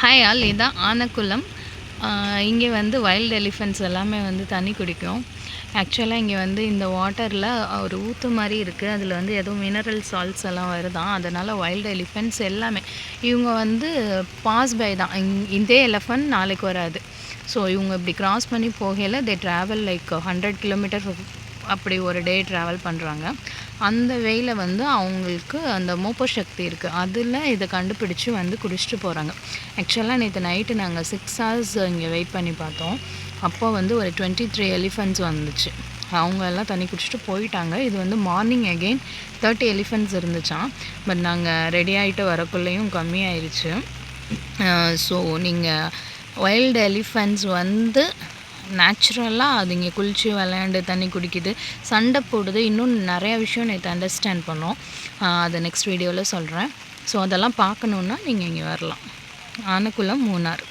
Hi all, இதுதான் ஆனக்குளம். இங்கே வந்து வைல்டு எலிஃபெண்ட்ஸ் எல்லாமே வந்து தண்ணி குடிக்கும். ஆக்சுவலாக இங்கே வந்து இந்த வாட்டரில் ஒரு ஊற்று மாதிரி இருக்குது. அதில் வந்து ஏதோ மினரல் சால்ட்ஸ் எல்லாம் வருதான். அதனால் வைல்டு எலிஃபெண்ட்ஸ் எல்லாமே இவங்க வந்து பாஸ் பை தான். இதே எலிஃபெண்ட் நாளைக்கு வராது. ஸோ இவங்க இப்படி கிராஸ் பண்ணி போகையில் தே ட்ராவல் லைக் 100 கிலோமீட்டர் அப்படி ஒரு டே ட்ராவல் பண்ணுறாங்க. அந்த வேயில் வந்து அவங்களுக்கு அந்த மோப்ப சக்தி இருக்குது. அதில் இதை கண்டுபிடிச்சி வந்து குடிச்சிட்டு போகிறாங்க. ஆக்சுவலாக நேற்று நைட்டு நாங்கள் 6 hours இங்கே வெயிட் பண்ணி பார்த்தோம். அப்போ வந்து ஒரு 23 எலிஃபெண்ட்ஸ் வந்துச்சு. அவங்க எல்லாம் தண்ணி குடிச்சிட்டு போயிட்டாங்க. இது வந்து மார்னிங் அகெயின் 30 எலிஃபெண்ட்ஸ் இருந்துச்சான். பட் நாங்கள் ரெடி ஆகிட்டு வரக்குள்ளேயும் கம்மியாயிருச்சு. ஸோ நீங்கள் வைல்டு எலிஃபெண்ட்ஸ் வந்து நேச்சுரலாக அது இங்கே குளிச்சு விளையாண்டு தண்ணி குடிக்குது, சண்டை போடுது, இன்னும் நிறையா விஷயம் நேற்று அண்டர்ஸ்டாண்ட் பண்ணோம். அதை நெக்ஸ்ட் வீடியோவில் சொல்கிறேன். ஸோ அதெல்லாம் பார்க்கணுன்னா நீங்கள் இங்கே வரலாம். ஆனக்குளம், மூணார்.